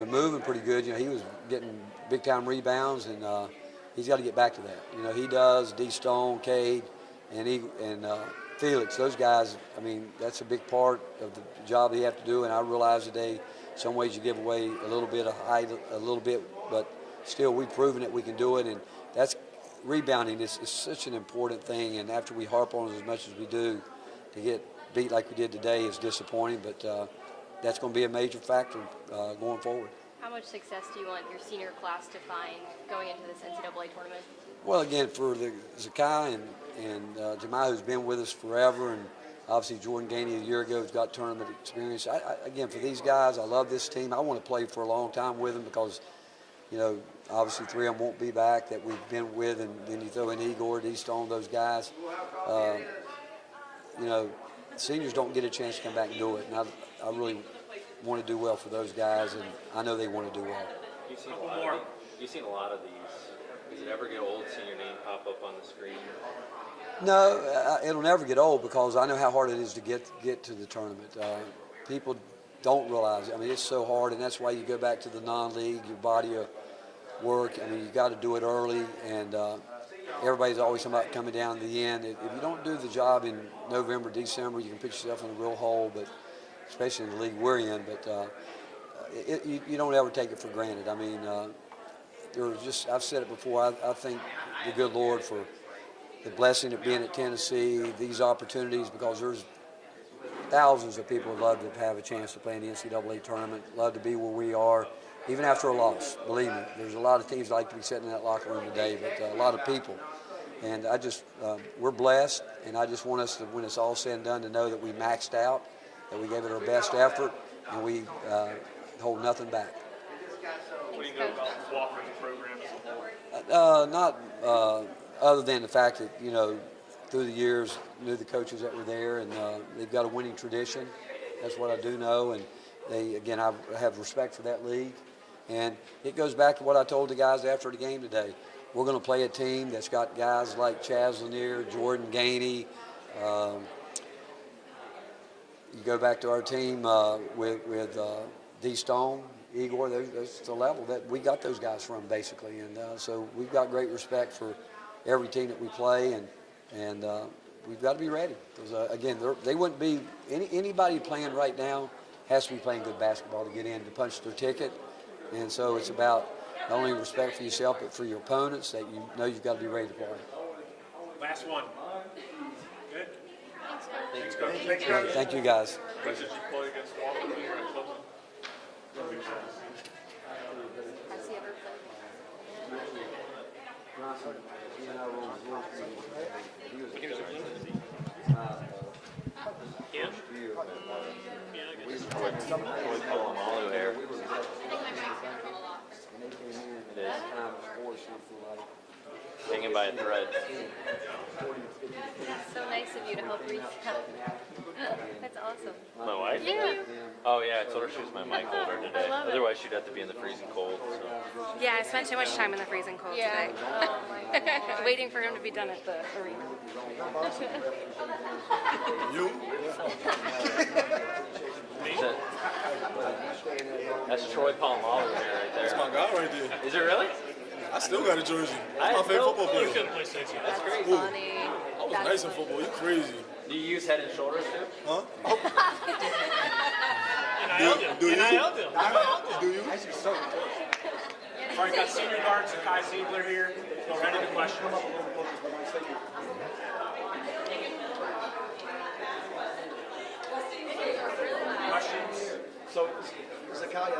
moving pretty good. You know, he was getting big-time rebounds, and he's got to get back to that. You know, he does. D. Stone, Cade, and Felix, those guys, I mean, that's a big part of the job they have to do, and I realize today some ways you give away a little bit of height, a little bit, but still we've proven that we can do it, and that's rebounding is such an important thing, and after we harp on it as much as we do, to get beat like we did today is disappointing, but that's going to be a major factor going forward. How much success do you want your senior class to find going into this NCAA tournament? Well, again, for the Zakai and Jemai, who's been with us forever, and obviously Jordan Gainey a year ago has got tournament experience. Again, for these guys, I love this team. I want to play for a long time with them because, you know, obviously 3 of them won't be back that we've been with, and then you throw in Igor, D. Stone, those guys. You know, seniors don't get a chance to come back and do it, and I really want to do well for those guys, and I know they want to do well. You've seen a lot of these. Does it ever get old seeing your name pop up on the screen? No, it'll never get old because I know how hard it is to get to the tournament. People don't realize it. I mean, it's so hard, and that's why you go back to the non-league, your body of work. I mean, you got to do it early, and everybody's always talking about coming down to the end. If you don't do the job in November, December, you can put yourself in a real hole, but especially in the league we're in. But you don't ever take it for granted. I mean, I've said it before, I thank the good Lord for the blessing of being at Tennessee, these opportunities, because there's thousands of people who love to have a chance to play in the NCAA tournament, love to be where we are, even after a loss. Believe me, there's a lot of teams that like to be sitting in that locker room today, but a lot of people. And we're blessed, and I just want us to, when it's all said and done, to know that we maxed out, that we gave it our best effort, and we hold nothing back. What do you know about Wofford's program as a whole? Not other than the fact that, you know, through the years, knew the coaches that were there, and they've got a winning tradition. That's what I do know, and I have respect for that league. And it goes back to what I told the guys after the game today. We're going to play a team that's got guys like Chaz Lanier, Jordan Gainey. You go back to our team with D. Stone, Igor. That's the level that we got those guys from, basically. And so we've got great respect for every team that we play, and we've got to be ready. Because again, they wouldn't be anybody playing right now has to be playing good basketball to get in to punch their ticket. And so it's about not only respect for yourself but for your opponents, that you know you've got to be ready to play. Last one. Good. Thanks, Coach. Thanks, Coach. Thank you, guys. Coach, did you play against Wofford when you were in Clemson? Has he ever Hanging by a thread. That's so nice of you to help reach out. That's awesome. My wife? Yeah. Oh yeah, I told her she was my mic holder today. I love it. Otherwise, she'd have to be in the freezing cold. So. Yeah, I spent too much time in the freezing cold today. Oh my God. Waiting for him to be done at the arena. You? That's Troy Polamalu right there. That's my guy right there. Is it really? I still got a jersey. That's my favorite football player. That's great. funny. I was nice in football. You crazy. Do you use Head and Shoulders too? Huh? Do you? Do you? All right, got senior guard Zakai Ziegler here. Go right into questions. Questions? So, Zakai,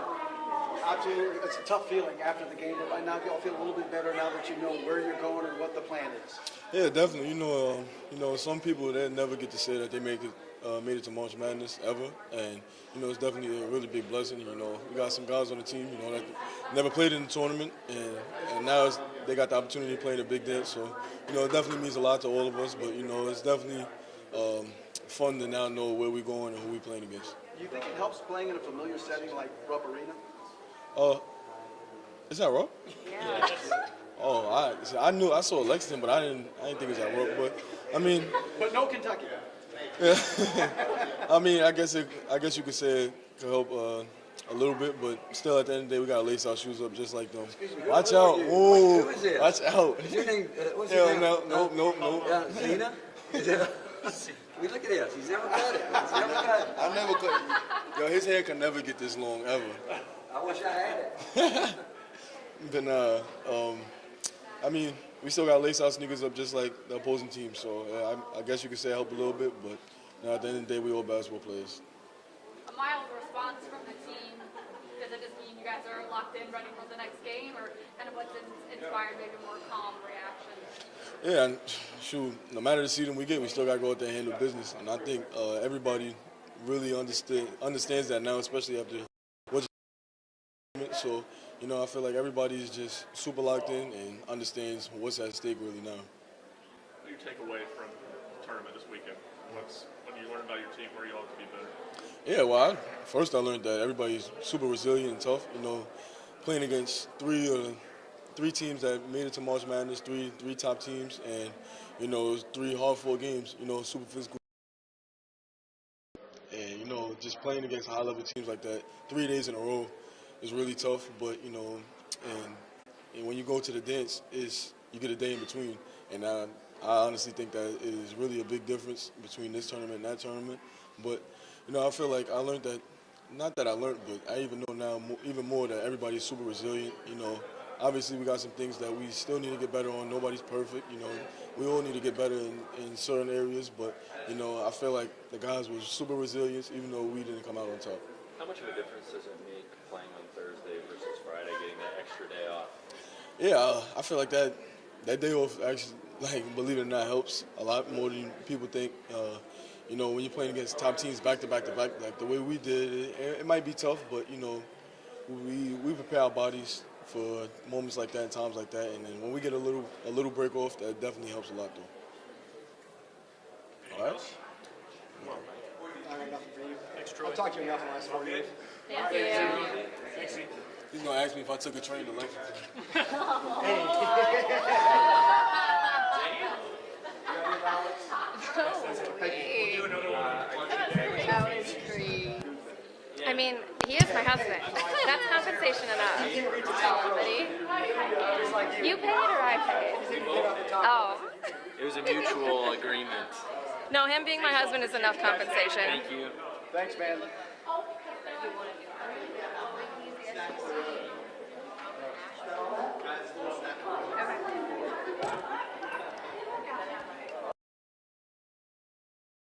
absolutely, it's a tough feeling after the game, but by now you all feel a little bit better now that you know where you're going and what the plan is. Yeah, definitely. You know, some people they never get to say that they made it to March Madness ever, and you know, it's definitely a really big blessing. You know, we got some guys on the team, you know, that never played in the tournament, and now they got the opportunity to play in a big dance. So, you know, it definitely means a lot to all of us. But you know, it's definitely fun to now know where we're going and who we're playing against. Do you think it helps playing in a familiar setting like Rupp Arena? Is that Rupp? Yeah. Oh, I saw Lexington, but I didn't think it was at Rupp. But I mean, but no Kentucky. I mean, I guess you could say it could help a little bit, but still at the end of the day, we got to lace our shoes up just like them. Watch out. Whoa. Who is this? Watch out. Is your name, what's Hell, your name? no. Zena? Is it? I mean, look at this. He's never cut it. He's never cut it. I never cut. Yo, his hair can never get this long, ever. I wish I had it. Then, I mean, we still got to lace our sneakers up just like the opposing team. So I guess you could say I help a little bit, but at the end of the day, we all basketball players. A mild response from the team. Does it just mean you guys are locked in, ready for the next game, or kind of what's inspired maybe more calm reaction? Yeah, and shoot, no matter the season we get, we still got to go out there and handle business. And I think everybody really understands that now, especially after what. So, I feel like everybody's just super locked in and understands what's at stake really now. What do you take away from the tournament this weekend? What do you learn about your team, where you ought to be better? Yeah, well, first I learned that everybody's super resilient and tough. Playing against three teams that made it to March Madness, three top teams, and it was 3 hard-fought games. Super physical. And just playing against high-level teams like that 3 days in a row is really tough. But and when you go to the dance, you get a day in between. And I honestly think that is really a big difference between this tournament and that tournament. But I feel like I learned that. Not that I learned, but I even know now even more that everybody's super resilient. Obviously we got some things that we still need to get better on. Nobody's perfect. We all need to get better in certain areas. But I feel like the guys were super resilient, even though we didn't come out on top. How much of a difference does it make playing on Thursday versus Friday, getting that extra day off? Yeah, I feel like that day off actually, believe it or not, helps a lot more than people think. When you're playing against top teams back to back to back, like the way we did, it might be tough, but we prepare our bodies for moments like that and times like that, and then when we get a little break off, that definitely helps a lot, though. All right. I got nothing for you. I've talked to you enough in the last 4 years. Thank you. He's gonna ask me if I took a train to Lexington. That was great. I mean, he is my husband. That's compensation enough. You paid or I paid? Oh. It was a mutual agreement. No, him being my husband is enough compensation. Thank you. Thanks, man.